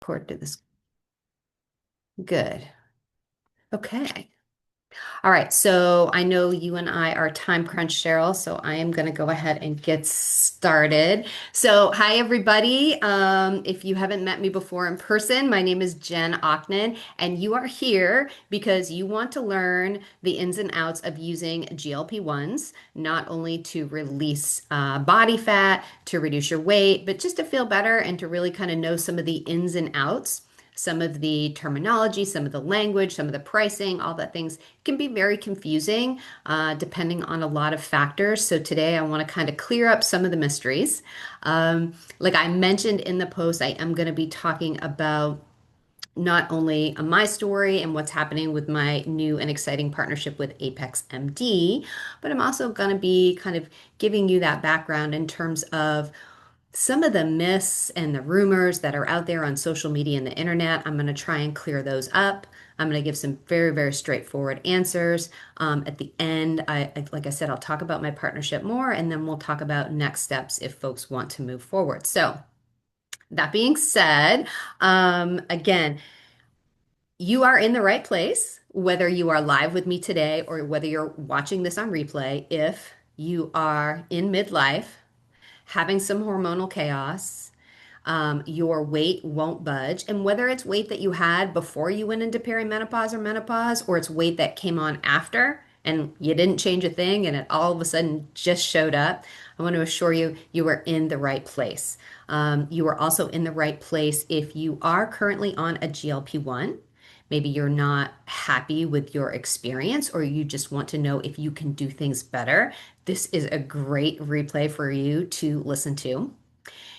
record to this. Good. Okay. All right. So I know you and I are time crunch, Cheryl. So I am going to go ahead and get started. So, hi, everybody. If you haven't met me before in person, my name is Jen Ocknan, and you are here because you want to learn the ins and outs of using GLP-1s, not only to release body fat, to reduce your weight, but just to feel better and to really kind of know some of the ins and outs. Some of the terminology, some of the language, some of the pricing, all that things can be very confusing depending on a lot of factors. So today I want to kind of clear up some of the mysteries. Like I mentioned in the post, I am going to be talking about not only my story and what's happening with my new and exciting partnership with Apex MD, but I'm also going to be kind of giving you that background in terms of some of the myths and the rumors that are out there on social media and the internet. I'm going to try and clear those up. I'm going to give some very, very straightforward answers. At the end, like I said, I'll talk about my partnership more, and then we'll talk about next steps if folks want to move forward. So, that being said, again, you are in the right place, whether you are live with me today or whether you're watching this on replay. If you are in midlife, having some hormonal chaos, your weight won't budge. And whether it's weight that you had before you went into perimenopause or menopause, or it's weight that came on after and you didn't change a thing and it all of a sudden just showed up, I want to assure you, you are in the right place. You are also in the right place if you are currently on a GLP-1. Maybe you're not happy with your experience, or you just want to know if you can do things better. This is a great replay for you to listen to.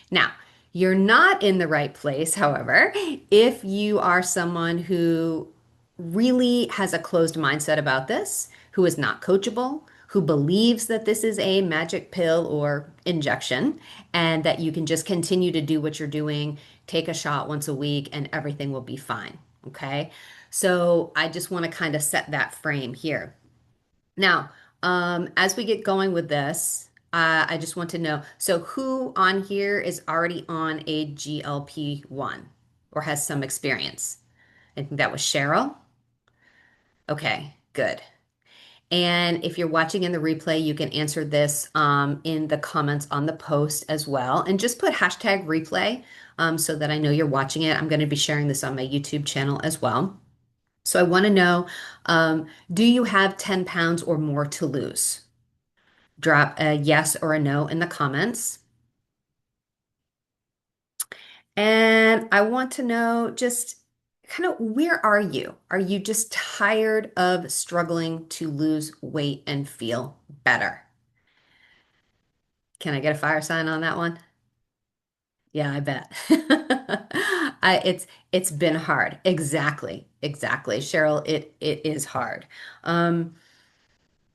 Now, you're not in the right place, however, if you are someone who really has a closed mindset about this, who is not coachable, who believes that this is a magic pill or injection, and that you can just continue to do what you're doing, take a shot once a week, and everything will be fine. Okay. So I just want to kind of set that frame here. Now, as we get going with this, I just want to know, so who on here is already on a GLP-1 or has some experience? I think that was Cheryl. Okay, good. And if you're watching in the replay, you can answer this in the comments on the post as well. And just put hashtag replay so that I know you're watching it. I'm going to be sharing this on my YouTube channel as well. So I want to know, do you have 10 pounds or more to lose? Drop a yes or a no in the comments. And I want to know just kind of where are you? Are you just tired of struggling to lose weight and feel better? Can I get a fire sign on that one? Yeah, I bet. It's been hard. Exactly. Exactly. Cheryl, it is hard. Um,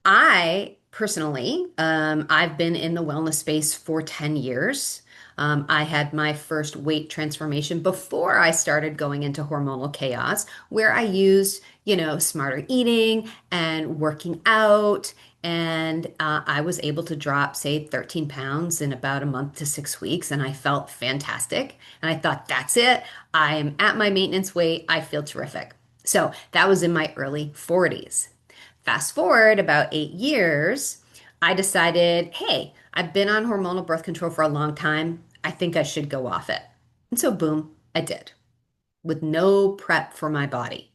I personally, I've been in the wellness space for 10 years. I had my first weight transformation before I started going into hormonal chaos, where I used, smarter eating and working out. And I was able to drop, say, 13 pounds in about a month to 6 weeks. And I felt fantastic. And I thought, that's it. I am at my maintenance weight. I feel terrific. So that was in my early 40s. Fast forward about 8 years, I decided, hey, I've been on hormonal birth control for a long time. I think I should go off it. And so, boom, I did with no prep for my body.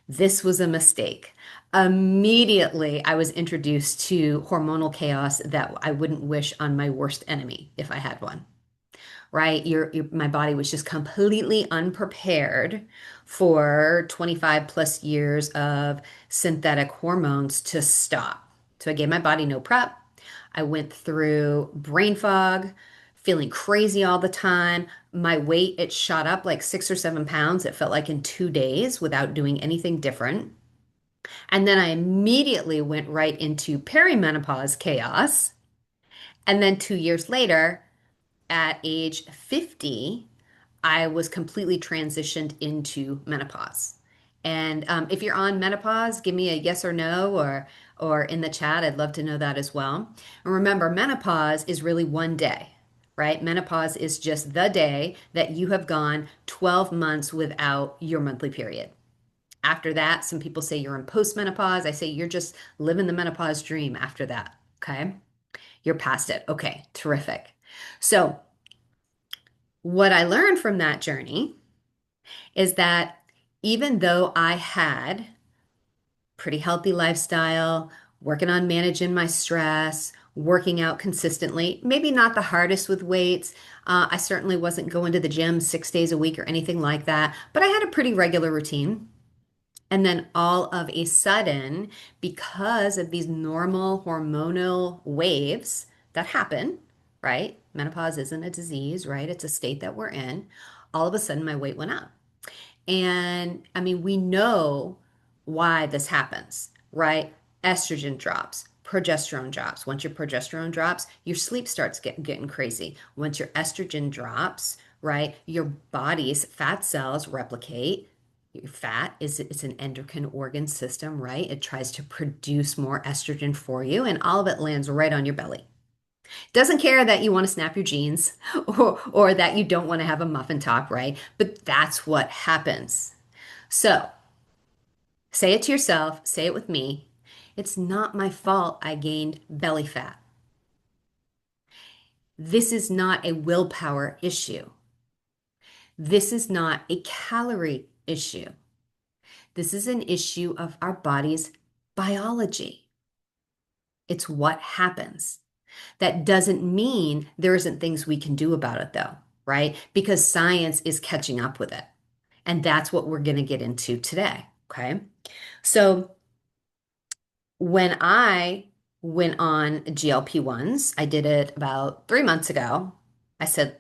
This was a mistake. Immediately, I was introduced to hormonal chaos that I wouldn't wish on my worst enemy if I had one, right? My body was just completely unprepared for 25 plus years of synthetic hormones to stop. So I gave my body no prep. I went through brain fog, feeling crazy all the time. My weight, it shot up like 6 or 7 pounds. It felt like in 2 days without doing anything different. And then I immediately went right into perimenopause chaos. And then 2 years later, at age 50, I was completely transitioned into menopause. And if you're on menopause, give me a yes or no, or in the chat. I'd love to know that as well. And remember, menopause is really one day. right? Menopause is just the day that you have gone 12 months without your monthly period. After that, some people say you're in postmenopause. I say you're just living the menopause dream after that. Okay. You're past it. Okay. Terrific. So, what I learned from that journey is that even though I had pretty healthy lifestyle, working on managing my stress, working out consistently, maybe not the hardest with weights. I certainly wasn't going to the gym 6 days a week or anything like that, but I had a pretty regular routine. And then all of a sudden, because of these normal hormonal waves that happen, right? Menopause isn't a disease, right? It's a state that we're in. All of a sudden, my weight went up. And I mean, we know why this happens, right? Estrogen drops, progesterone drops. Once your progesterone drops, your sleep starts getting crazy. Once your estrogen drops, right, your body's fat cells replicate. Your fat is it's an endocrine organ system, right? It tries to produce more estrogen for you, and all of it lands right on your belly. Doesn't care that you want to snap your jeans or that you don't want to have a muffin top, right? But that's what happens. So say it to yourself, say it with me. It's not my fault I gained belly fat. This is not a willpower issue. This is not a calorie issue. This is an issue of our body's biology. It's what happens. That doesn't mean there isn't things we can do about it, though, right? Because science is catching up with it. And that's what we're going to get into today. Okay. So when I went on GLP-1s, I did it about 3 months ago. I said,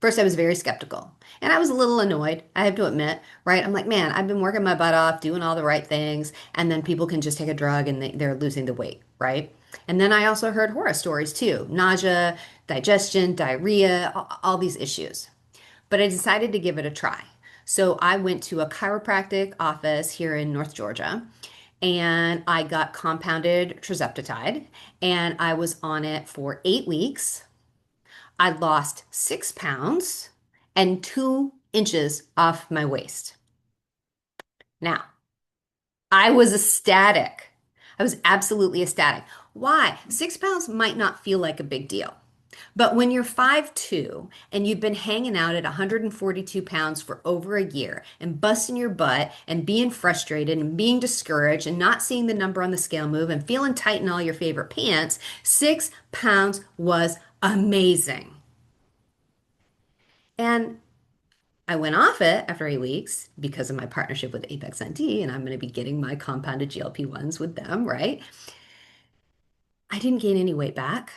first, I was very skeptical and I was a little annoyed, I have to admit, right? I'm like, man, I've been working my butt off, doing all the right things, and then people can just take a drug and they're losing the weight, right? And then I also heard horror stories too, nausea, digestion, diarrhea, all these issues. But I decided to give it a try. So I went to a chiropractic office here in North Georgia and I got compounded tirzepatide and I was on it for 8 weeks. I lost 6 pounds and 2 inches off my waist. Now, I was ecstatic. I was absolutely ecstatic. Why? 6 pounds might not feel like a big deal. But when you're 5'2" and you've been hanging out at 142 pounds for over a year and busting your butt and being frustrated and being discouraged and not seeing the number on the scale move and feeling tight in all your favorite pants, 6 pounds was amazing. And I went off it after 8 weeks because of my partnership with Apex ND, and I'm going to be getting my compounded GLP-1s with them, right? I didn't gain any weight back,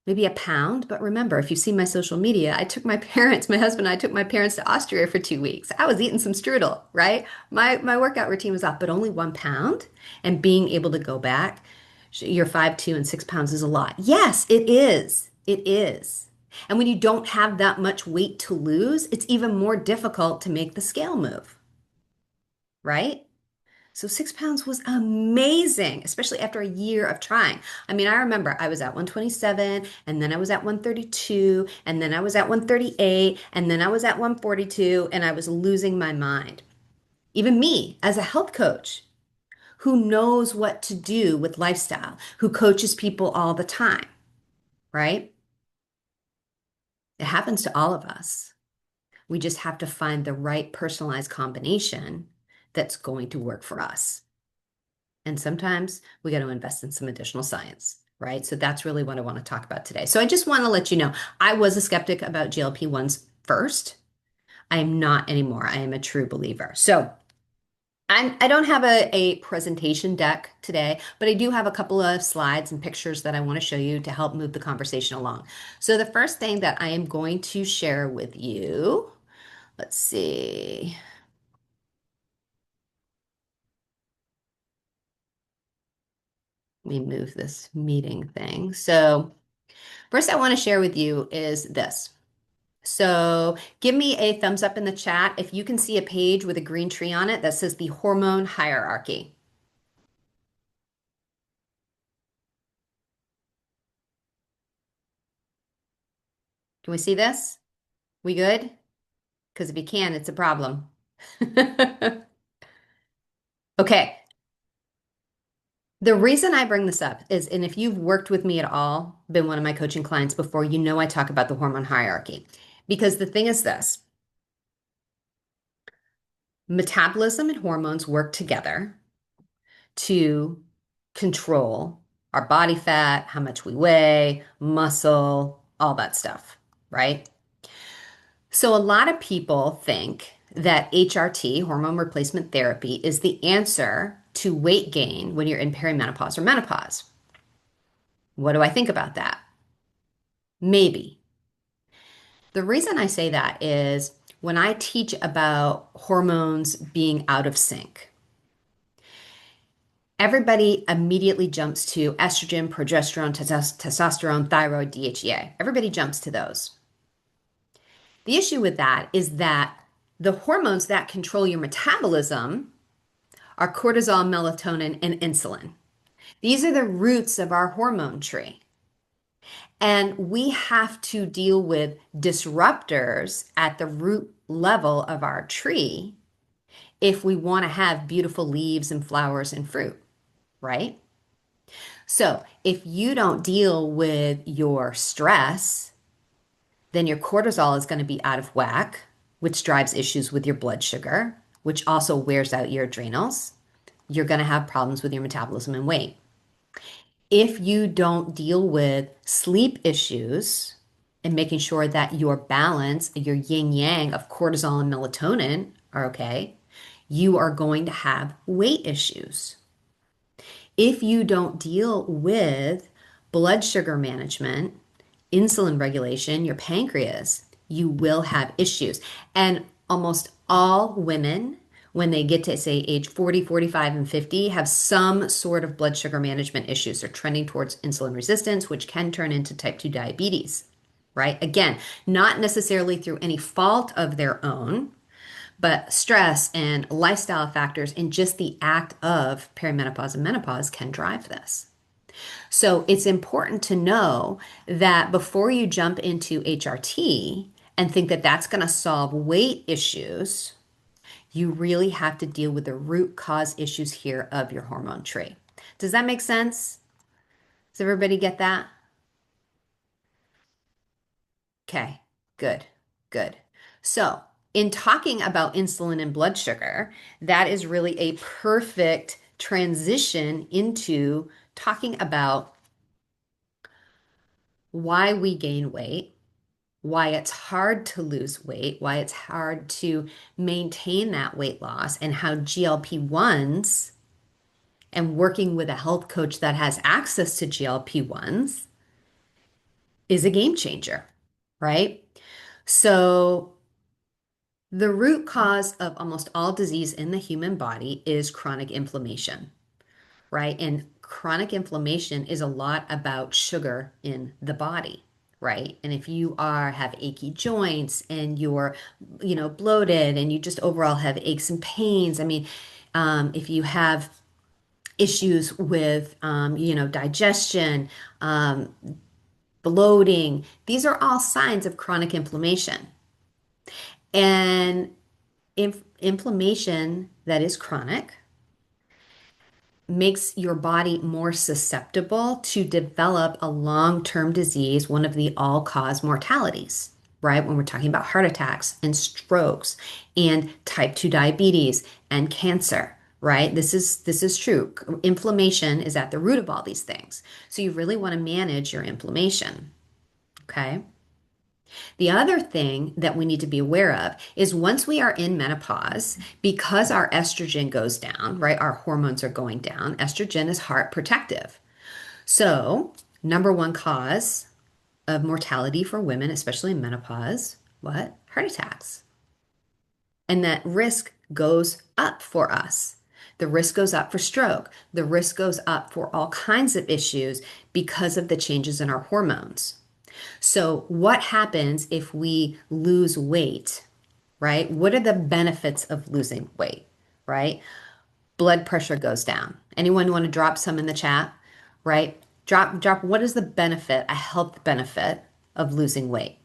maybe a pound. But remember, if you see my social media, I took my parents, my husband and I took my parents to Austria for 2 weeks. I was eating some strudel, right? My workout routine was off, but only 1 pound. And being able to go back, you're 5'2" and 6 pounds is a lot. Yes, it is. It is. And when you don't have that much weight to lose, it's even more difficult to make the scale move, right? So 6 pounds was amazing, especially after a year of trying. I mean, I remember I was at 127, and then I was at 132, and then I was at 138, and then I was at 142, and I was losing my mind. Even me, as a health coach who knows what to do with lifestyle, who coaches people all the time, right? It happens to all of us. We just have to find the right personalized combination that's going to work for us. And sometimes we got to invest in some additional science, right? So that's really what I want to talk about today. So I just want to let you know, I was a skeptic about GLP-1s first. I am not anymore. I am a true believer. So I don't have a presentation deck today, but I do have a couple of slides and pictures that I want to show you to help move the conversation along. So the first thing that I am going to share with you, let's see. Let me move this meeting thing. So first I want to share with you is this. So give me a thumbs up in the chat if you can see a page with a green tree on it that says the hormone hierarchy. Can we see this? We good? Because if you can, it's a problem. Okay. The reason I bring this up is, and if you've worked with me at all, been one of my coaching clients before, you know I talk about the hormone hierarchy. Because the thing is this, metabolism and hormones work together to control our body fat, how much we weigh, muscle, all that stuff, right? So a lot of people think that HRT, hormone replacement therapy, is the answer to weight gain when you're in perimenopause or menopause. What do I think about that? Maybe. The reason I say that is when I teach about hormones being out of sync, everybody immediately jumps to estrogen, progesterone, testosterone, thyroid, DHEA. Everybody jumps to those. The issue with that is that the hormones that control your metabolism are cortisol, melatonin, and insulin. These are the roots of our hormone tree. And we have to deal with disruptors at the root level of our tree if we want to have beautiful leaves and flowers and fruit, right? So if you don't deal with your stress, then your cortisol is going to be out of whack, which drives issues with your blood sugar, which also wears out your adrenals. You're going to have problems with your metabolism and weight. If you don't deal with sleep issues and making sure that your balance, your yin yang of cortisol and melatonin are okay, you are going to have weight issues. If you don't deal with blood sugar management, insulin regulation, your pancreas, you will have issues. And almost all women, when they get to say age 40, 45, and 50, have some sort of blood sugar management issues. They're trending towards insulin resistance, which can turn into type 2 diabetes, right? Again, not necessarily through any fault of their own, but stress and lifestyle factors and just the act of perimenopause and menopause can drive this. So it's important to know that before you jump into HRT and think that that's going to solve weight issues, you really have to deal with the root cause issues here of your hormone tree. Does that make sense? Does everybody get that? Okay, good, good. So, in talking about insulin and blood sugar, that is really a perfect transition into talking about why we gain weight, why it's hard to lose weight, why it's hard to maintain that weight loss, and how GLP-1s and working with a health coach that has access to GLP-1s is a game changer, right? So, the root cause of almost all disease in the human body is chronic inflammation, right? And chronic inflammation is a lot about sugar in the body, right? And if you have achy joints and you're, bloated and you just overall have aches and pains, I mean, if you have issues with, digestion, bloating, these are all signs of chronic inflammation. And inflammation that is chronic makes your body more susceptible to develop a long-term disease, one of the all-cause mortalities, right? When we're talking about heart attacks and strokes and type 2 diabetes and cancer, right? This is true. Inflammation is at the root of all these things. So you really want to manage your inflammation, okay? The other thing that we need to be aware of is once we are in menopause, because our estrogen goes down, right? Our hormones are going down. Estrogen is heart protective. So, number one cause of mortality for women, especially in menopause, what? Heart attacks. And that risk goes up for us. The risk goes up for stroke. The risk goes up for all kinds of issues because of the changes in our hormones. So, what happens if we lose weight, right? What are the benefits of losing weight, right? Blood pressure goes down. Anyone want to drop some in the chat, right? Drop, what is the benefit, a health benefit of losing weight?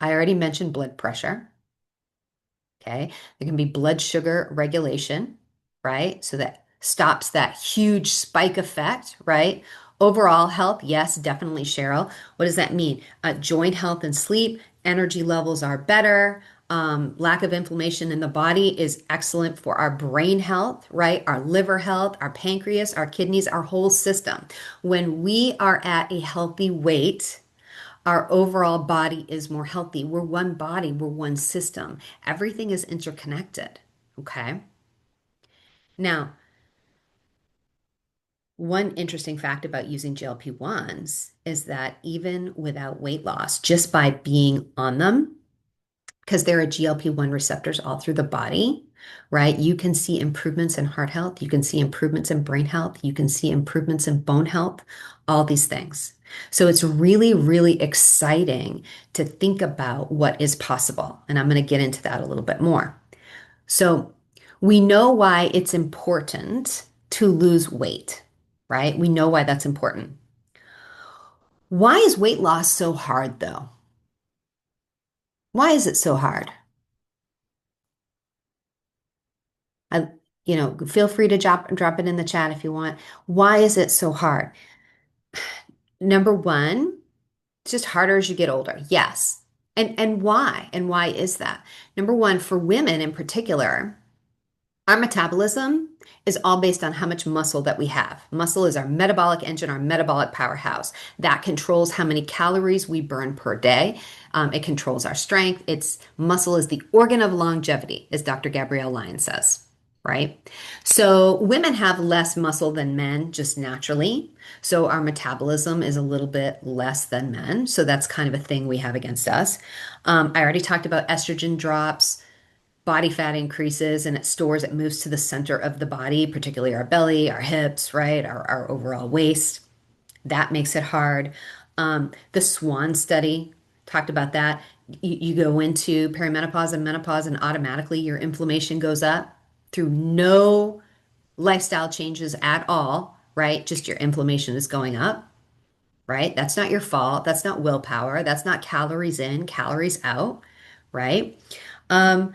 I already mentioned blood pressure. Okay. There can be blood sugar regulation, right? So that stops that huge spike effect, right? Overall health, yes, definitely, Cheryl. What does that mean? Joint health and sleep, energy levels are better. Lack of inflammation in the body is excellent for our brain health, right? Our liver health, our pancreas, our kidneys, our whole system. When we are at a healthy weight, our overall body is more healthy. We're one body, we're one system. Everything is interconnected. Okay. Now, one interesting fact about using GLP-1s is that even without weight loss, just by being on them, because there are GLP-1 receptors all through the body, right? You can see improvements in heart health. You can see improvements in brain health. You can see improvements in bone health, all these things. So it's really, really exciting to think about what is possible. And I'm going to get into that a little bit more. So we know why it's important to lose weight, right? We know why that's important. Why is weight loss so hard, though? Why is it so hard? I, feel free to drop it in the chat if you want. Why is it so hard? Number one, it's just harder as you get older. Yes. And why? And why is that? Number one, for women in particular, our metabolism is all based on how much muscle that we have. Muscle is our metabolic engine, our metabolic powerhouse. That controls how many calories we burn per day. It controls our strength. It's muscle is the organ of longevity, as Dr. Gabrielle Lyon says, right? So women have less muscle than men just naturally. So our metabolism is a little bit less than men. So that's kind of a thing we have against us. I already talked about estrogen drops, body fat increases, and it moves to the center of the body, particularly our belly, our hips, right? Our overall waist. That makes it hard. The Swan study talked about that. You go into perimenopause and menopause, and automatically your inflammation goes up through no lifestyle changes at all, right? Just your inflammation is going up, right? That's not your fault. That's not willpower. That's not calories in, calories out, right? Um,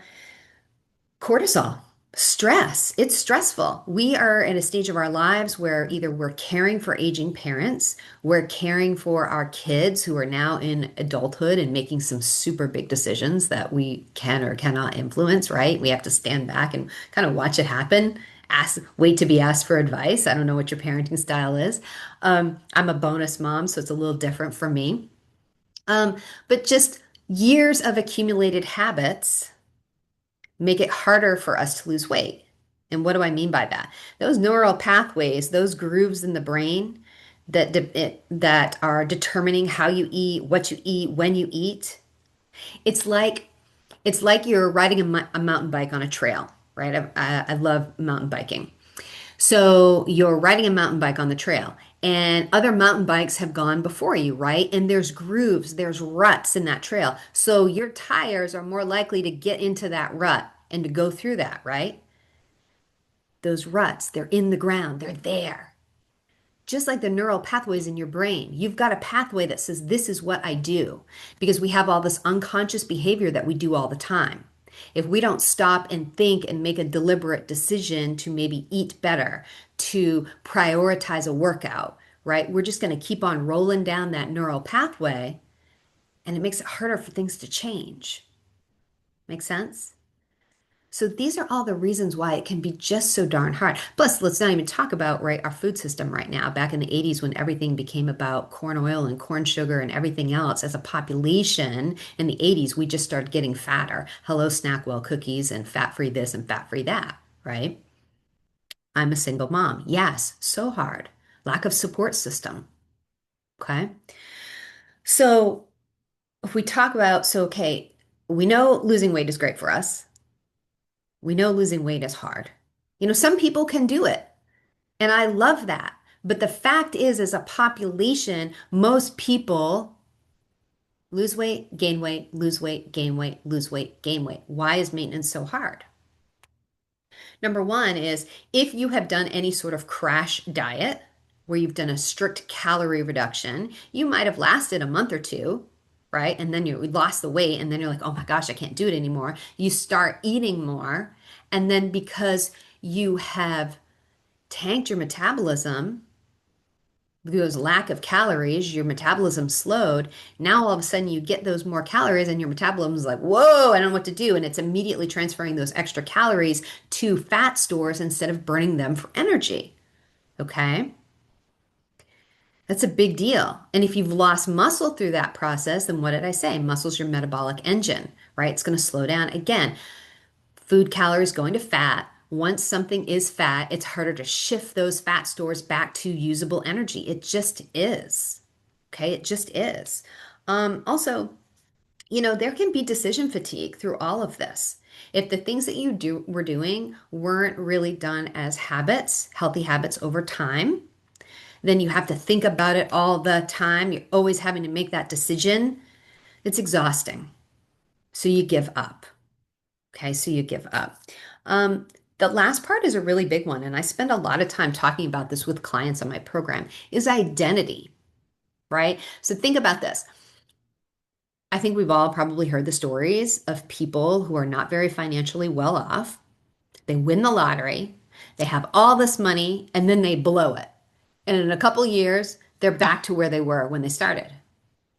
Cortisol, stress. It's stressful. We are in a stage of our lives where either we're caring for aging parents, we're caring for our kids who are now in adulthood and making some super big decisions that we can or cannot influence, right? We have to stand back and kind of watch it happen. Wait to be asked for advice. I don't know what your parenting style is. I'm a bonus mom, so it's a little different for me. But just years of accumulated habits make it harder for us to lose weight. And what do I mean by that? Those neural pathways, those grooves in the brain that are determining how you eat, what you eat, when you eat. It's like it's like you're riding a mountain bike on a trail, right? I love mountain biking. So you're riding a mountain bike on the trail, and other mountain bikes have gone before you, right? And there's grooves, there's ruts in that trail. So your tires are more likely to get into that rut and to go through that, right? Those ruts, they're in the ground, they're there. Just like the neural pathways in your brain, you've got a pathway that says, this is what I do, because we have all this unconscious behavior that we do all the time. If we don't stop and think and make a deliberate decision to maybe eat better, to prioritize a workout, right? We're just going to keep on rolling down that neural pathway, and it makes it harder for things to change. Make sense? So these are all the reasons why it can be just so darn hard. Plus, let's not even talk about, right, our food system right now. Back in the 80s when everything became about corn oil and corn sugar and everything else, as a population in the 80s, we just started getting fatter. Hello, Snackwell cookies and fat-free this and fat-free that, right? I'm a single mom. Yes, so hard. Lack of support system. Okay. So if we talk about, so okay, we know losing weight is great for us. We know losing weight is hard. Some people can do it, and I love that. But the fact is, as a population, most people lose weight, gain weight, lose weight, gain weight, lose weight, gain weight. Why is maintenance so hard? Number one is if you have done any sort of crash diet where you've done a strict calorie reduction, you might have lasted a month or two, right? And then you lost the weight, and then you're like, oh my gosh, I can't do it anymore. You start eating more. And then because you have tanked your metabolism, because lack of calories, your metabolism slowed. Now all of a sudden you get those more calories and your metabolism is like, whoa, I don't know what to do. And it's immediately transferring those extra calories to fat stores instead of burning them for energy. Okay. That's a big deal. And if you've lost muscle through that process, then what did I say? Muscle's your metabolic engine, right? It's going to slow down. Again, food calories going to fat. Once something is fat, it's harder to shift those fat stores back to usable energy. It just is. Okay, it just is. Also, there can be decision fatigue through all of this. If the things that were doing weren't really done as habits, healthy habits over time, then you have to think about it all the time. You're always having to make that decision. It's exhausting. So you give up. Okay, so you give up. The last part is a really big one, and I spend a lot of time talking about this with clients on my program, is identity, right? So think about this. I think we've all probably heard the stories of people who are not very financially well off. They win the lottery, they have all this money, and then they blow it. And in a couple years, they're back to where they were when they started.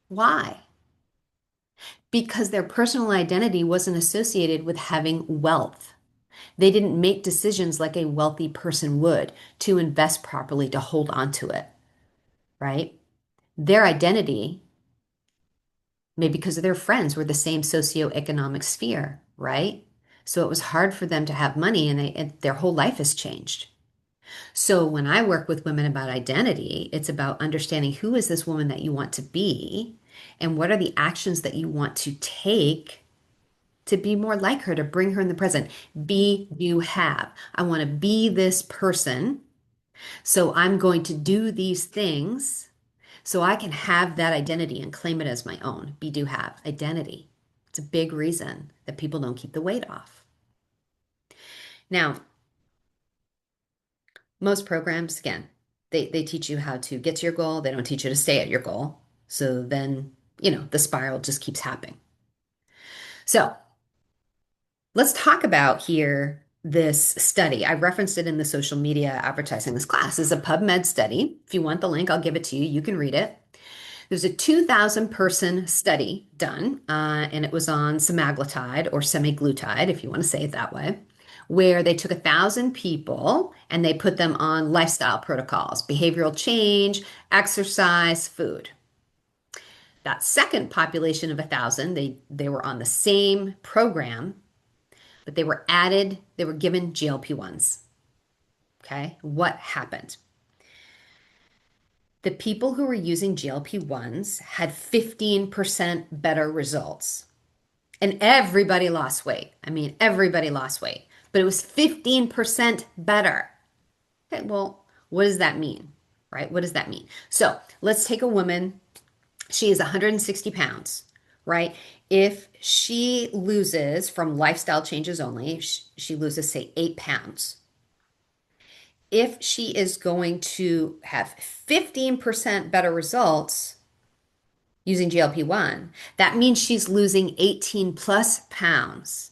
Why? Because their personal identity wasn't associated with having wealth. They didn't make decisions like a wealthy person would to invest properly to hold on to it, right? Their identity, maybe because of their friends, were the same socioeconomic sphere, right? So it was hard for them to have money and their whole life has changed. So when I work with women about identity, it's about understanding who is this woman that you want to be and what are the actions that you want to take to be more like her, to bring her in the present. Be, do, have. I want to be this person. So I'm going to do these things so I can have that identity and claim it as my own. Be, do, have. Identity. It's a big reason that people don't keep the weight off. Now, most programs, again, they teach you how to get to your goal. They don't teach you to stay at your goal. So then, the spiral just keeps happening. So let's talk about here this study. I referenced it in the social media advertising. This class is a PubMed study. If you want the link, I'll give it to you. You can read it. There's a 2,000 person study done, and it was on semaglutide or semaglutide, if you want to say it that way, where they took 1,000 people and they put them on lifestyle protocols, behavioral change, exercise, food. That second population of 1,000, they were on the same program, but they were given GLP-1s. Okay, what happened? The people who were using GLP-1s had 15% better results. And everybody lost weight. I mean, everybody lost weight, but it was 15% better. Okay, well, what does that mean? Right? What does that mean? So let's take a woman. She is 160 pounds, right? If she loses from lifestyle changes only, she loses, say, 8 pounds. If she is going to have 15% better results using GLP-1, that means she's losing 18 plus pounds.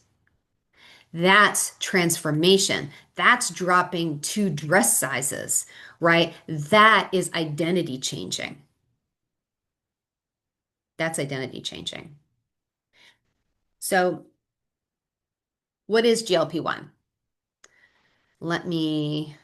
That's transformation. That's dropping 2 dress sizes, right? That is identity changing. That's identity changing. So, what is GLP-1? Let me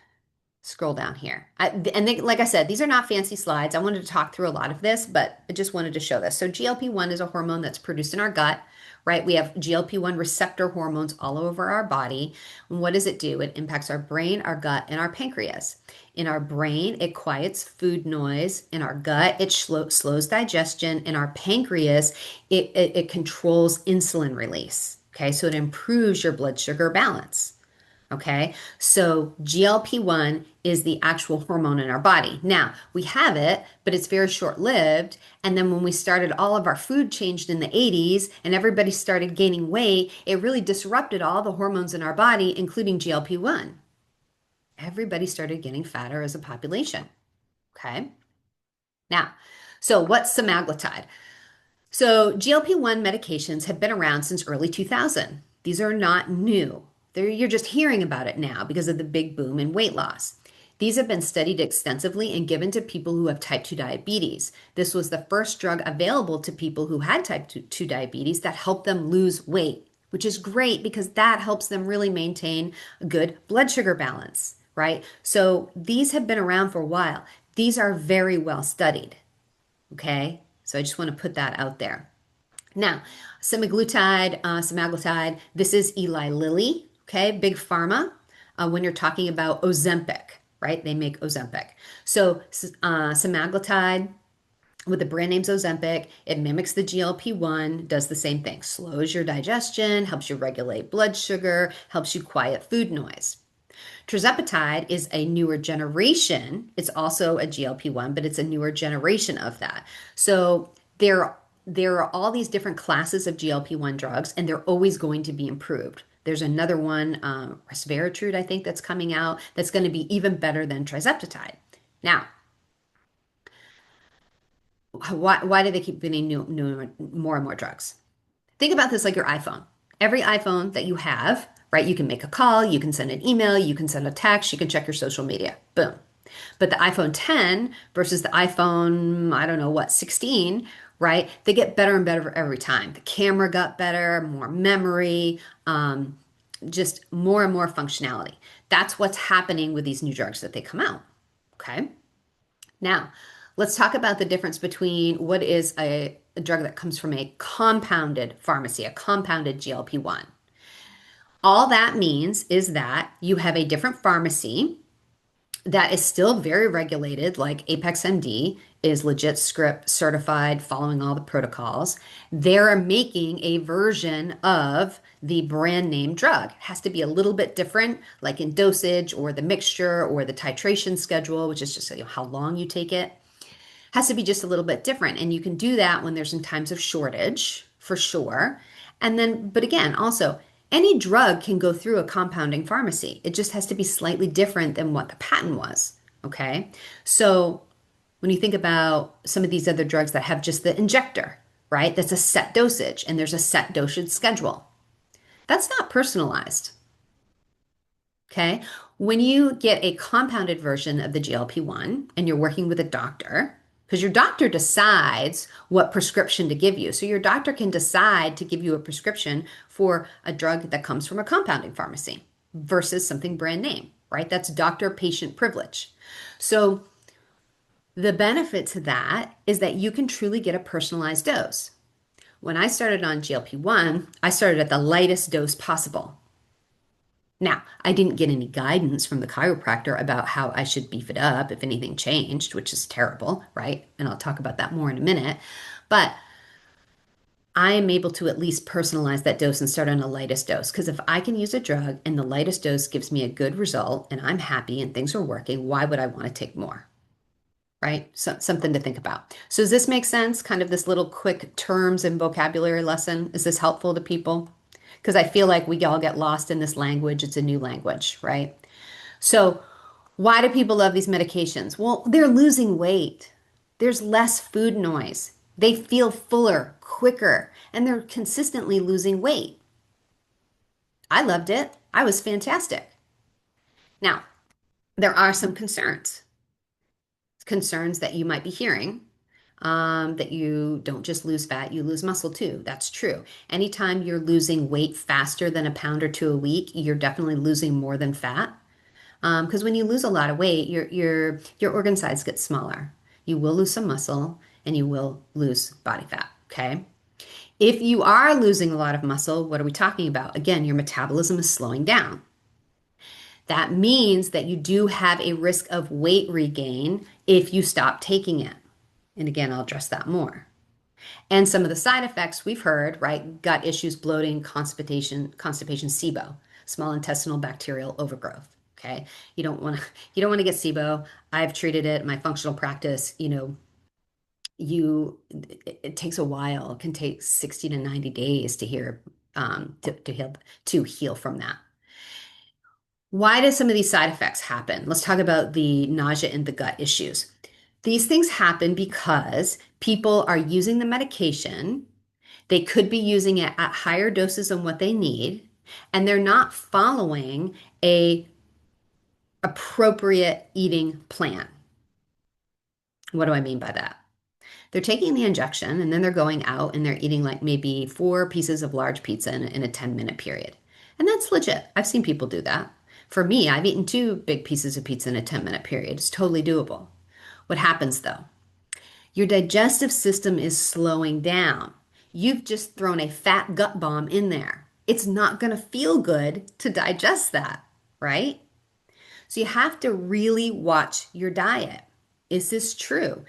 scroll down here. Like I said, these are not fancy slides. I wanted to talk through a lot of this, but I just wanted to show this. So GLP-1 is a hormone that's produced in our gut, right? We have GLP-1 receptor hormones all over our body. And what does it do? It impacts our brain, our gut, and our pancreas. In our brain, it quiets food noise. In our gut, it slows digestion. In our pancreas, it controls insulin release. Okay, so it improves your blood sugar balance. Okay, so GLP-1 is the actual hormone in our body. Now, we have it, but it's very short-lived. And then when we started, all of our food changed in the 80s and everybody started gaining weight, it really disrupted all the hormones in our body, including GLP-1. Everybody started getting fatter as a population. Okay, now, so what's semaglutide? So, GLP-1 medications have been around since early 2000. These are not new. You're just hearing about it now because of the big boom in weight loss. These have been studied extensively and given to people who have type 2 diabetes. This was the first drug available to people who had type 2 diabetes that helped them lose weight, which is great because that helps them really maintain a good blood sugar balance, right? So, these have been around for a while. These are very well studied. Okay, so I just want to put that out there. Now, semaglutide, this is Eli Lilly, okay, big pharma. When you're talking about Ozempic, right? They make Ozempic. So, semaglutide with the brand name's Ozempic, it mimics the GLP-1, does the same thing, slows your digestion, helps you regulate blood sugar, helps you quiet food noise. Tirzepatide is a newer generation. It's also a GLP-1, but it's a newer generation of that. So there are all these different classes of GLP-1 drugs, and they're always going to be improved. There's another one, resveratrol, I think, that's coming out that's going to be even better than tirzepatide. Now, why do they keep getting more and more drugs? Think about this like your iPhone. Every iPhone that you have, right? You can make a call, you can send an email, you can send a text, you can check your social media. Boom. But the iPhone 10 versus the iPhone, I don't know what, 16, right? They get better and better every time. The camera got better, more memory, just more and more functionality. That's what's happening with these new drugs that they come out. Okay. Now, let's talk about the difference between what is a drug that comes from a compounded pharmacy, a compounded GLP-1. All that means is that you have a different pharmacy that is still very regulated, like Apex MD is legit script certified, following all the protocols. They're making a version of the brand name drug. It has to be a little bit different, like in dosage or the mixture or the titration schedule, which is just how long you take it. Has to be just a little bit different. And you can do that when there's in times of shortage, for sure. And then, but again, also, any drug can go through a compounding pharmacy. It just has to be slightly different than what the patent was. Okay. So when you think about some of these other drugs that have just the injector, right? That's a set dosage and there's a set dosage schedule. That's not personalized. Okay. When you get a compounded version of the GLP-1 and you're working with a doctor, because your doctor decides what prescription to give you. So your doctor can decide to give you a prescription for a drug that comes from a compounding pharmacy versus something brand name, right? That's doctor patient privilege. So the benefit to that is that you can truly get a personalized dose. When I started on GLP-1, I started at the lightest dose possible. Now, I didn't get any guidance from the chiropractor about how I should beef it up if anything changed, which is terrible, right? And I'll talk about that more in a minute. But I am able to at least personalize that dose and start on the lightest dose. Because if I can use a drug and the lightest dose gives me a good result and I'm happy and things are working, why would I want to take more? Right? So, something to think about. So, does this make sense? Kind of this little quick terms and vocabulary lesson. Is this helpful to people? Because I feel like we all get lost in this language. It's a new language, right? So, why do people love these medications? Well, they're losing weight. There's less food noise. They feel fuller, quicker, and they're consistently losing weight. I loved it. I was fantastic. Now, there are some concerns that you might be hearing. That you don't just lose fat, you lose muscle too. That's true. Anytime you're losing weight faster than a pound or two a week, you're definitely losing more than fat. Because when you lose a lot of weight, your organ size gets smaller. You will lose some muscle and you will lose body fat. Okay. If you are losing a lot of muscle, what are we talking about? Again, your metabolism is slowing down. That means that you do have a risk of weight regain if you stop taking it. And again, I'll address that more. And some of the side effects we've heard, right? Gut issues, bloating, constipation, SIBO, small intestinal bacterial overgrowth. Okay. You don't want to get SIBO. I've treated it in my functional practice. It takes a while. It can take 60 to 90 days to heal from that. Why do some of these side effects happen? Let's talk about the nausea and the gut issues. These things happen because people are using the medication. They could be using it at higher doses than what they need, and they're not following a appropriate eating plan. What do I mean by that? They're taking the injection and then they're going out and they're eating like maybe 4 pieces of large pizza in a 10-minute period. And that's legit. I've seen people do that. For me, I've eaten 2 big pieces of pizza in a 10-minute period. It's totally doable. What happens though? Your digestive system is slowing down. You've just thrown a fat gut bomb in there. It's not going to feel good to digest that, right? So you have to really watch your diet. Is this true?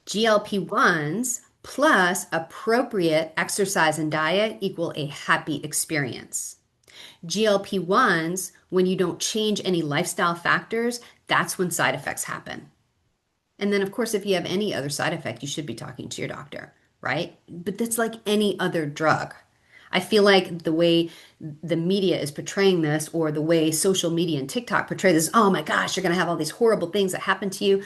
GLP-1s plus appropriate exercise and diet equal a happy experience. GLP-1s, when you don't change any lifestyle factors, that's when side effects happen. And then, of course, if you have any other side effect, you should be talking to your doctor, right? But that's like any other drug. I feel like the way the media is portraying this, or the way social media and TikTok portray this, oh my gosh, you're going to have all these horrible things that happen to you.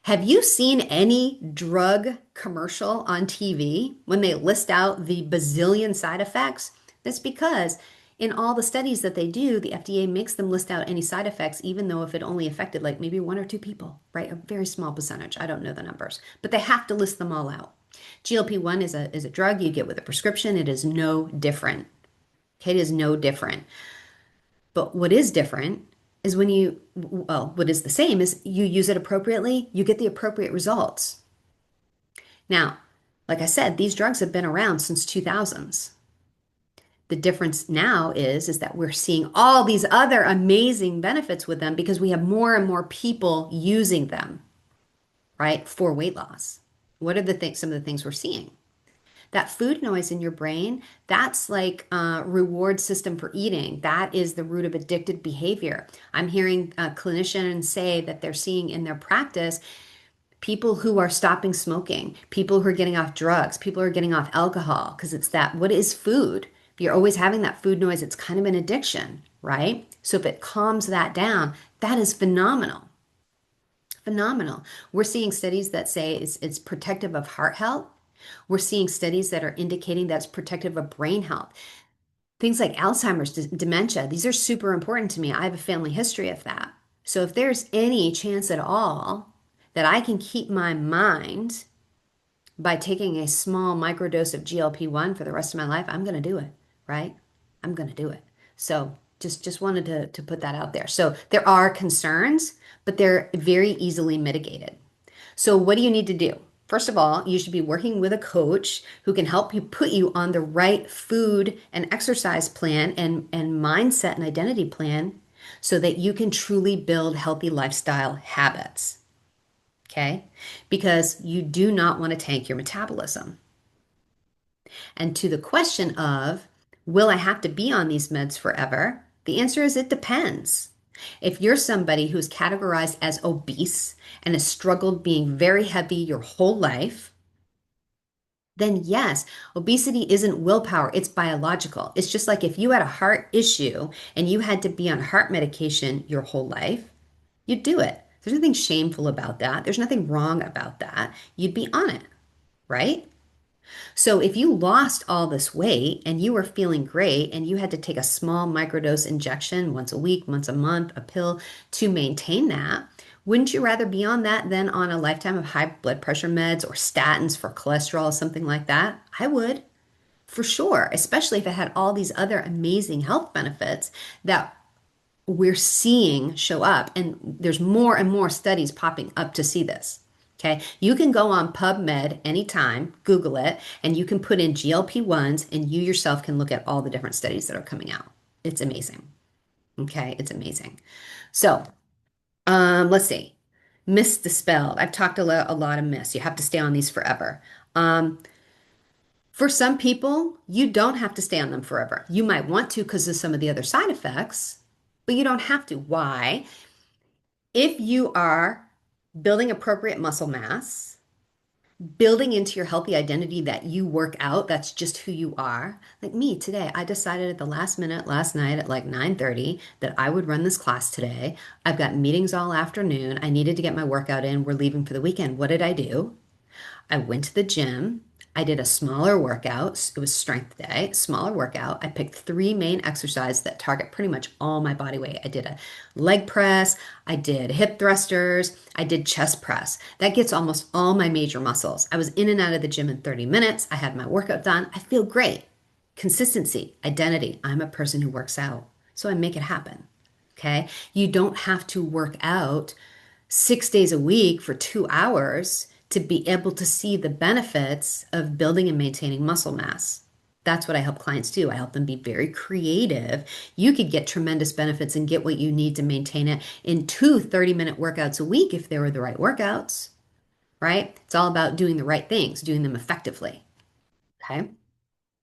Have you seen any drug commercial on TV when they list out the bazillion side effects? That's because in all the studies that they do, the FDA makes them list out any side effects, even though if it only affected like maybe 1 or 2 people, right? A very small percentage. I don't know the numbers, but they have to list them all out. GLP-1 is a drug you get with a prescription. It is no different. Okay, it is no different. But what is different is what is the same is you use it appropriately, you get the appropriate results. Now, like I said, these drugs have been around since 2000s. The difference now is that we're seeing all these other amazing benefits with them because we have more and more people using them, right, for weight loss. What are some of the things we're seeing? That food noise in your brain, that's like a reward system for eating. That is the root of addicted behavior. I'm hearing clinicians say that they're seeing in their practice people who are stopping smoking, people who are getting off drugs, people who are getting off alcohol, because it's that what is food? If you're always having that food noise, it's kind of an addiction, right? So if it calms that down, that is phenomenal. Phenomenal. We're seeing studies that say it's protective of heart health. We're seeing studies that are indicating that's protective of brain health. Things like Alzheimer's, dementia, these are super important to me. I have a family history of that. So if there's any chance at all that I can keep my mind by taking a small microdose of GLP-1 for the rest of my life, I'm going to do it, right? I'm going to do it. So just wanted to put that out there. So there are concerns, but they're very easily mitigated. So what do you need to do? First of all, you should be working with a coach who can help you put you on the right food and exercise plan and mindset and identity plan so that you can truly build healthy lifestyle habits. Okay? Because you do not want to tank your metabolism. And to the question of, will I have to be on these meds forever? The answer is it depends. If you're somebody who's categorized as obese and has struggled being very heavy your whole life, then yes, obesity isn't willpower, it's biological. It's just like if you had a heart issue and you had to be on heart medication your whole life, you'd do it. There's nothing shameful about that. There's nothing wrong about that. You'd be on it, right? So if you lost all this weight and you were feeling great and you had to take a small microdose injection once a week, once a month, a pill to maintain that, wouldn't you rather be on that than on a lifetime of high blood pressure meds or statins for cholesterol, something like that? I would, for sure, especially if it had all these other amazing health benefits that we're seeing show up. And there's more and more studies popping up to see this. Okay, you can go on PubMed anytime, Google it, and you can put in GLP-1s, and you yourself can look at all the different studies that are coming out. It's amazing. Okay, it's amazing. So, let's see. Myths dispelled. I've talked a lot of myths. You have to stay on these forever. Um, for some people, you don't have to stay on them forever. You might want to because of some of the other side effects, but you don't have to. Why? If you are building appropriate muscle mass, Building into your healthy identity that you work out, that's just who you are. Like me today, I decided at the last minute last night at like 9:30 that I would run this class today. I've got meetings all afternoon. I needed to get my workout in. We're leaving for the weekend. What did I do? I went to the gym. I did a smaller workout. It was strength day, smaller workout. I picked three main exercises that target pretty much all my body weight. I did a leg press, I did hip thrusters, I did chest press. That gets almost all my major muscles. I was in and out of the gym in 30 minutes. I had my workout done. I feel great. Consistency, identity. I'm a person who works out, so I make it happen. Okay. You don't have to work out 6 days a week for 2 hours to be able to see the benefits of building and maintaining muscle mass. That's what I help clients do. I help them be very creative. You could get tremendous benefits and get what you need to maintain it in two 30-minute workouts a week if they were the right workouts, right? It's all about doing the right things, doing them effectively. Okay.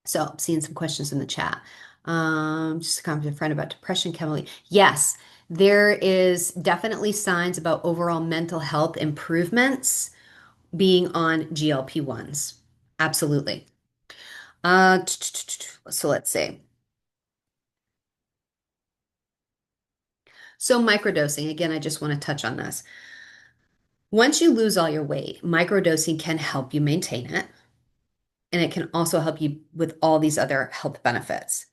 So I'm seeing some questions in the chat. Just a comment with a friend about depression, Kelly. Yes, there is definitely signs about overall mental health improvements being on GLP-1s. Absolutely. So let's see. So microdosing, again, I just want to touch on this. Once you lose all your weight, microdosing can help you maintain it. And it can also help you with all these other health benefits.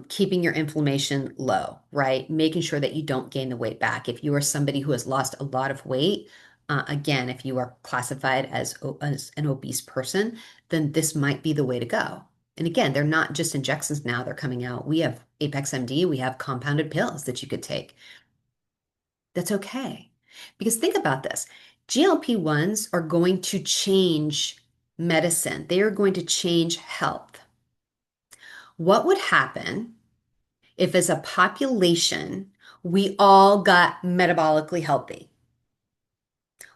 Keeping your inflammation low, right? Making sure that you don't gain the weight back. If you are somebody who has lost a lot of weight, again, if you are classified as an obese person, then this might be the way to go. And again, they're not just injections now, they're coming out. We have Apex MD, we have compounded pills that you could take. That's okay. Because think about this. GLP-1s are going to change medicine. They are going to change health. What would happen if, as a population, we all got metabolically healthy?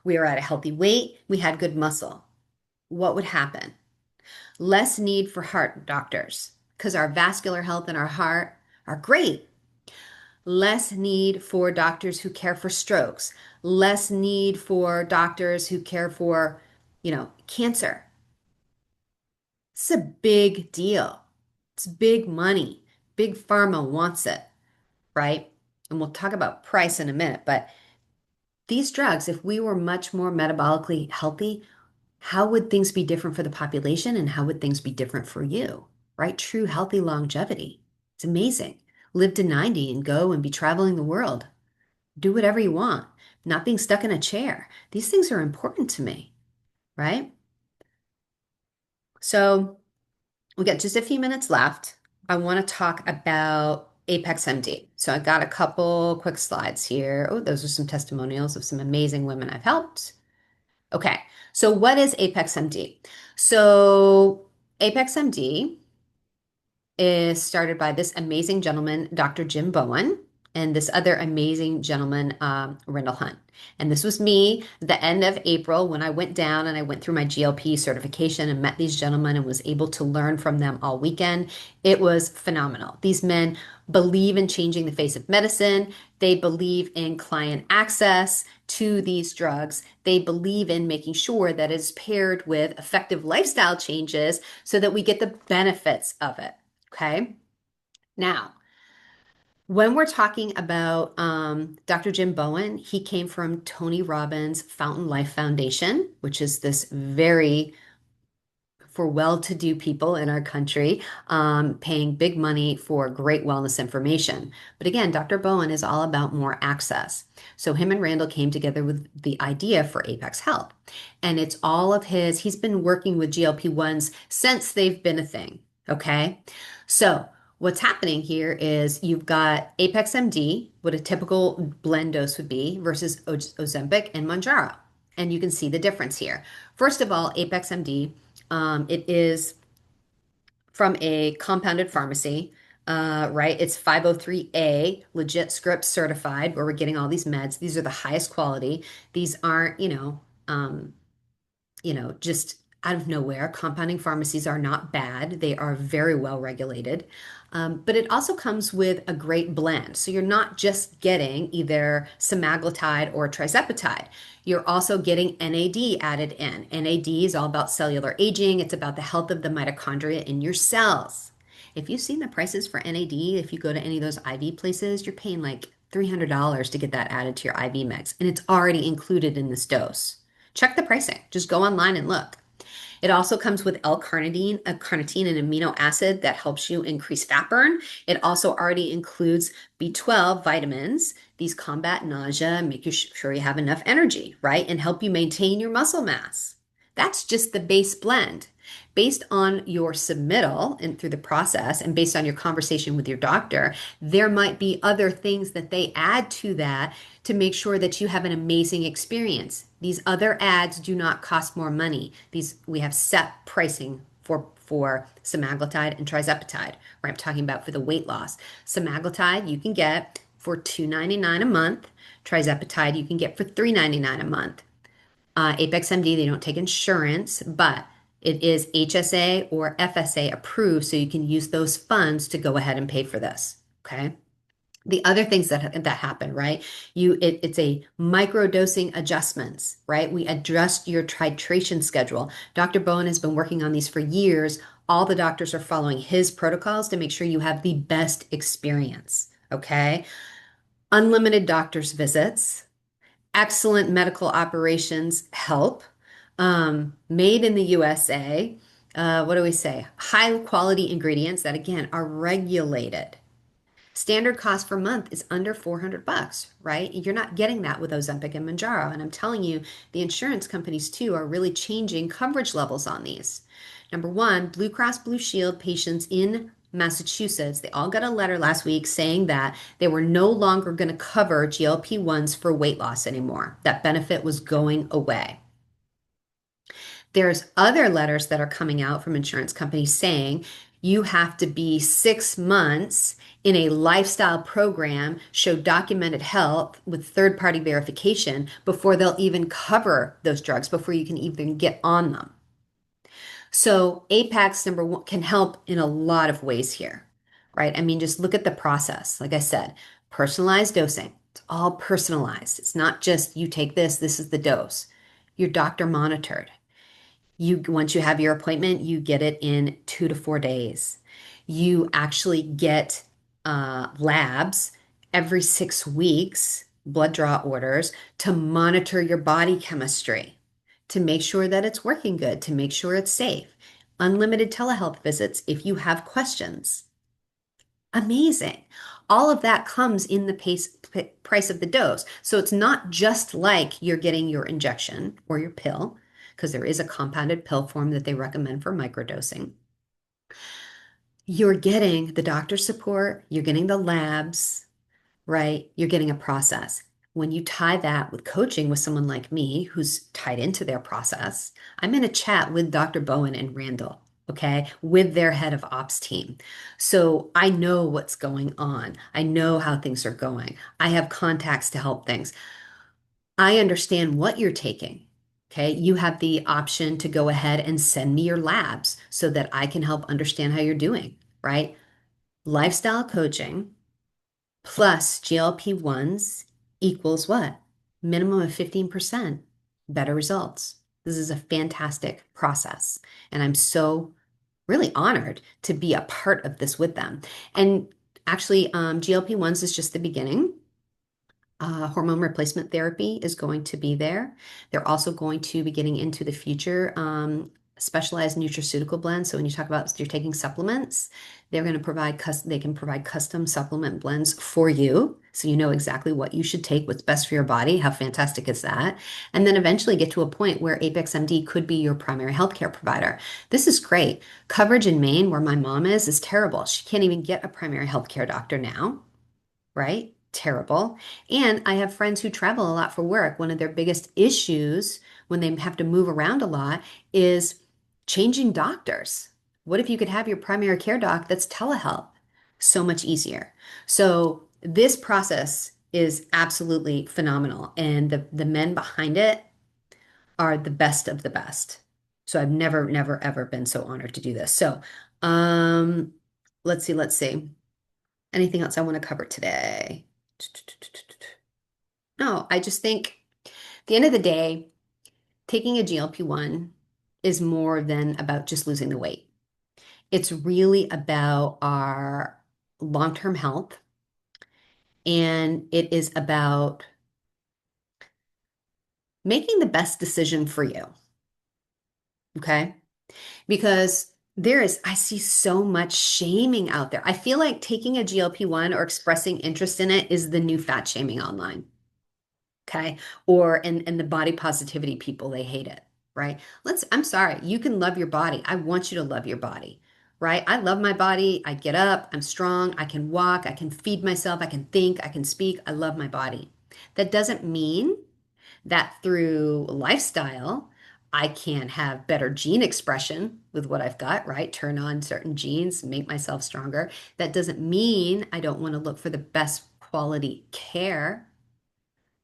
We were at a healthy weight, we had good muscle. What would happen? Less need for heart doctors because our vascular health and our heart are great. Less need for doctors who care for strokes, less need for doctors who care for, cancer. It's a big deal. It's big money. Big pharma wants it, right? And we'll talk about price in a minute, but these drugs, if we were much more metabolically healthy, how would things be different for the population and how would things be different for you, right? True healthy longevity. It's amazing. Live to 90 and go and be traveling the world. Do whatever you want, not being stuck in a chair. These things are important to me, right? So we got just a few minutes left. I want to talk about Apex MD. So I got a couple quick slides here. Oh, those are some testimonials of some amazing women I've helped. Okay, so what is Apex MD? So Apex MD is started by this amazing gentleman, Dr. Jim Bowen, and this other amazing gentleman, Rendell Hunt. And this was me the end of April when I went down and I went through my GLP certification and met these gentlemen and was able to learn from them all weekend. It was phenomenal. These men believe in changing the face of medicine. They believe in client access to these drugs. They believe in making sure that it's paired with effective lifestyle changes so that we get the benefits of it. Okay. Now, when we're talking about Dr. Jim Bowen, he came from Tony Robbins' Fountain Life Foundation, which is this very for well-to-do people in our country, paying big money for great wellness information. But again, Dr. Bowen is all about more access. So him and Randall came together with the idea for Apex Health. And it's all of he's been working with GLP-1s since they've been a thing. Okay. So what's happening here is you've got Apex MD, what a typical blend dose would be, versus Ozempic and Mounjaro. And you can see the difference here. First of all, Apex MD, it is from a compounded pharmacy, right? It's 503A, legit script certified, where we're getting all these meds. These are the highest quality. These aren't, just out of nowhere. Compounding pharmacies are not bad, they are very well regulated. But it also comes with a great blend. So you're not just getting either semaglutide or trizepatide. You're also getting NAD added in. NAD is all about cellular aging, it's about the health of the mitochondria in your cells. If you've seen the prices for NAD, if you go to any of those IV places, you're paying like $300 to get that added to your IV mix, and it's already included in this dose. Check the pricing. Just go online and look. It also comes with L-carnitine, a carnitine, an amino acid that helps you increase fat burn. It also already includes B12 vitamins. These combat nausea, make you sure you have enough energy, right? And help you maintain your muscle mass. That's just the base blend. Based on your submittal and through the process, and based on your conversation with your doctor, there might be other things that they add to that to make sure that you have an amazing experience. These other ads do not cost more money. These we have set pricing for semaglutide and trizepatide, where I'm talking about for the weight loss. Semaglutide you can get for $2.99 a month. Trizepatide you can get for $3.99 a month. Apex MD, they don't take insurance, but it is HSA or FSA approved, so you can use those funds to go ahead and pay for this. Okay. The other things that happen, right? It's a micro dosing adjustments, right? We adjust your titration schedule. Dr. Bowen has been working on these for years. All the doctors are following his protocols to make sure you have the best experience. Okay. Unlimited doctor's visits, excellent medical operations help, made in the USA. What do we say? High quality ingredients that again are regulated. Standard cost per month is under 400 bucks, right? You're not getting that with Ozempic and Mounjaro. And I'm telling you, the insurance companies too are really changing coverage levels on these. Number one, Blue Cross Blue Shield patients in Massachusetts, they all got a letter last week saying that they were no longer going to cover GLP-1s for weight loss anymore. That benefit was going away. There's other letters that are coming out from insurance companies saying you have to be 6 months in a lifestyle program, show documented health with third party verification before they'll even cover those drugs, before you can even get on them. So, Apex number one can help in a lot of ways here, right? I mean, just look at the process. Like I said, personalized dosing. It's all personalized. It's not just you take this, this is the dose. Your doctor monitored. You once you have your appointment, you get it in 2 to 4 days. You actually get labs every 6 weeks, blood draw orders to monitor your body chemistry, to make sure that it's working good, to make sure it's safe. Unlimited telehealth visits if you have questions. Amazing. All of that comes in the price of the dose. So it's not just like you're getting your injection or your pill, because there is a compounded pill form that they recommend for microdosing. You're getting the doctor support, you're getting the labs, right? You're getting a process. When you tie that with coaching with someone like me who's tied into their process, I'm in a chat with Dr. Bowen and Randall, okay, with their head of ops team. So I know what's going on. I know how things are going. I have contacts to help things. I understand what you're taking. Okay, you have the option to go ahead and send me your labs so that I can help understand how you're doing, right? Lifestyle coaching plus GLP-1s equals what? Minimum of 15% better results. This is a fantastic process. And I'm so really honored to be a part of this with them. And actually, GLP-1s is just the beginning. Hormone replacement therapy is going to be there. They're also going to be getting into the future specialized nutraceutical blends. So when you talk about you're taking supplements, they're going to provide they can provide custom supplement blends for you, so you know exactly what you should take, what's best for your body. How fantastic is that? And then eventually get to a point where Apex MD could be your primary healthcare provider. This is great. Coverage in Maine, where my mom is terrible. She can't even get a primary healthcare doctor now, right? Terrible. And I have friends who travel a lot for work. One of their biggest issues when they have to move around a lot is changing doctors. What if you could have your primary care doc that's telehealth? So much easier. So this process is absolutely phenomenal. And the men behind it are the best of the best. So I've never, never, ever been so honored to do this. So, um, let's see. Anything else I want to cover today? No, I just think at the end of the day, taking a GLP-1 is more than about just losing the weight. It's really about our long-term health, and it is about making the best decision for you. Okay. Because I see so much shaming out there. I feel like taking a GLP-1 or expressing interest in it is the new fat shaming online. Okay. Or and the body positivity people, they hate it. Right. I'm sorry. You can love your body. I want you to love your body. Right. I love my body. I get up. I'm strong. I can walk. I can feed myself. I can think. I can speak. I love my body. That doesn't mean that through lifestyle, I can have better gene expression with what I've got, right? Turn on certain genes, make myself stronger. That doesn't mean I don't want to look for the best quality care,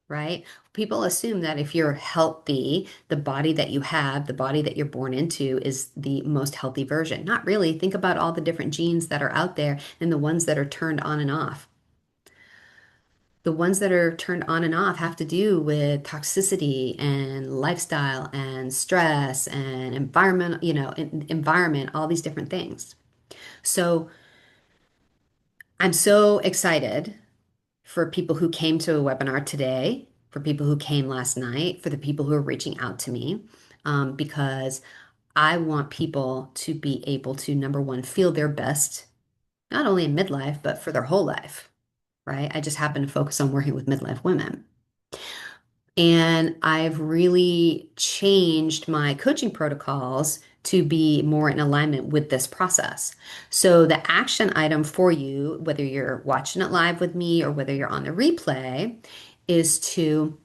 right? People assume that if you're healthy, the body that you have, the body that you're born into is the most healthy version. Not really. Think about all the different genes that are out there and the ones that are turned on and off. The ones that are turned on and off have to do with toxicity and lifestyle and stress and environment, environment, all these different things. So I'm so excited for people who came to a webinar today, for people who came last night, for the people who are reaching out to me, because I want people to be able to, number one, feel their best, not only in midlife, but for their whole life, right? I just happen to focus on working with midlife women. And I've really changed my coaching protocols to be more in alignment with this process. So, the action item for you, whether you're watching it live with me or whether you're on the replay, is to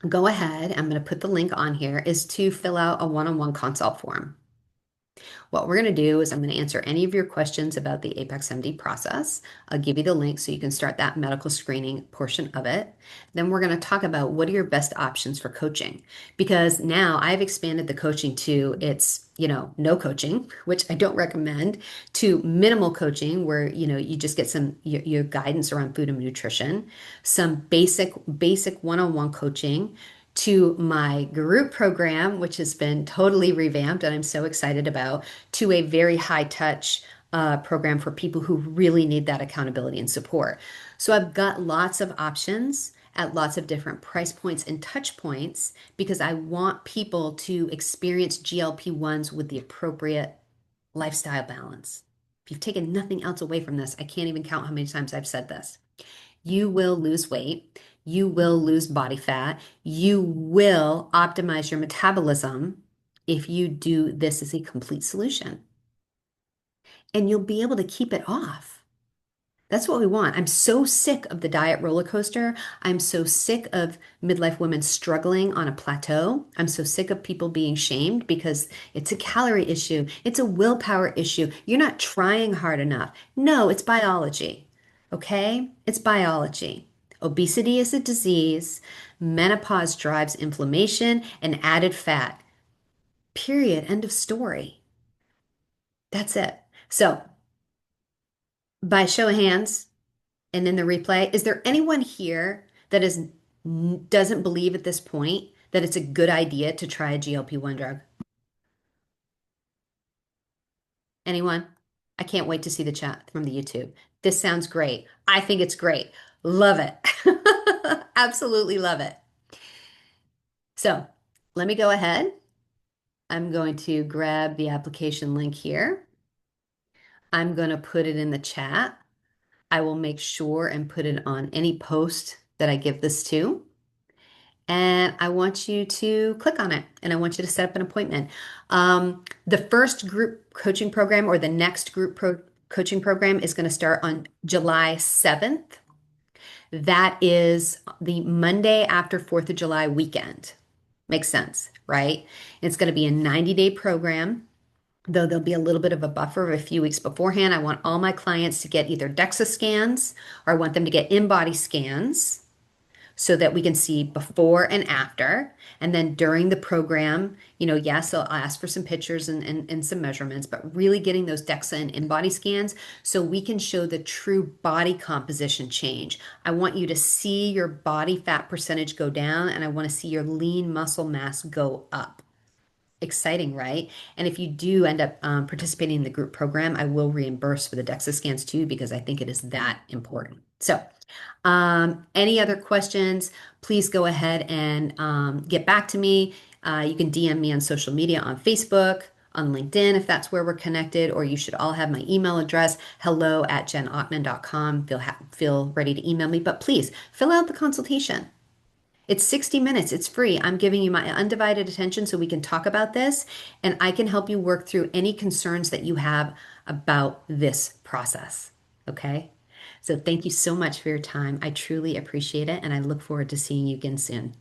go ahead. I'm going to put the link on here, is to fill out a one-on-one consult form. What we're going to do is I'm going to answer any of your questions about the Apex MD process. I'll give you the link so you can start that medical screening portion of it. Then we're going to talk about what are your best options for coaching, because now I've expanded the coaching to no coaching, which I don't recommend, to minimal coaching where, you just get some your guidance around food and nutrition, some basic one-on-one coaching, to my group program, which has been totally revamped and I'm so excited about, to a very high touch program for people who really need that accountability and support. So I've got lots of options at lots of different price points and touch points because I want people to experience GLP-1s with the appropriate lifestyle balance. If you've taken nothing else away from this, I can't even count how many times I've said this. You will lose weight. You will lose body fat. You will optimize your metabolism if you do this as a complete solution. And you'll be able to keep it off. That's what we want. I'm so sick of the diet roller coaster. I'm so sick of midlife women struggling on a plateau. I'm so sick of people being shamed because it's a calorie issue. It's a willpower issue. You're not trying hard enough. No, it's biology. Okay? It's biology. Obesity is a disease. Menopause drives inflammation and added fat. Period. End of story. That's it. So, by show of hands, and in the replay, is there anyone here that doesn't believe at this point that it's a good idea to try a GLP-1 drug? Anyone? I can't wait to see the chat from the YouTube. This sounds great. I think it's great. Love it. Absolutely love it. So let me go ahead. I'm going to grab the application link here. I'm going to put it in the chat. I will make sure and put it on any post that I give this to. And I want you to click on it and I want you to set up an appointment. The first group coaching program or the next coaching program is going to start on July 7th. That is the Monday after 4th of July weekend. Makes sense, right? It's going to be a 90-day program, though there'll be a little bit of a buffer of a few weeks beforehand. I want all my clients to get either DEXA scans or I want them to get in-body scans so that we can see before and after. And then during the program, yes, I'll ask for some pictures and some measurements, but really getting those DEXA and in-body scans so we can show the true body composition change. I want you to see your body fat percentage go down, and I want to see your lean muscle mass go up. Exciting, right? And if you do end up participating in the group program, I will reimburse for the DEXA scans too, because I think it is that important. So, any other questions, please go ahead and get back to me. You can DM me on social media on Facebook, on LinkedIn, if that's where we're connected, or you should all have my email address, hello@jenottman.com. Feel ready to email me, but please fill out the consultation. It's 60 minutes. It's free. I'm giving you my undivided attention so we can talk about this and I can help you work through any concerns that you have about this process. Okay? So thank you so much for your time. I truly appreciate it and I look forward to seeing you again soon.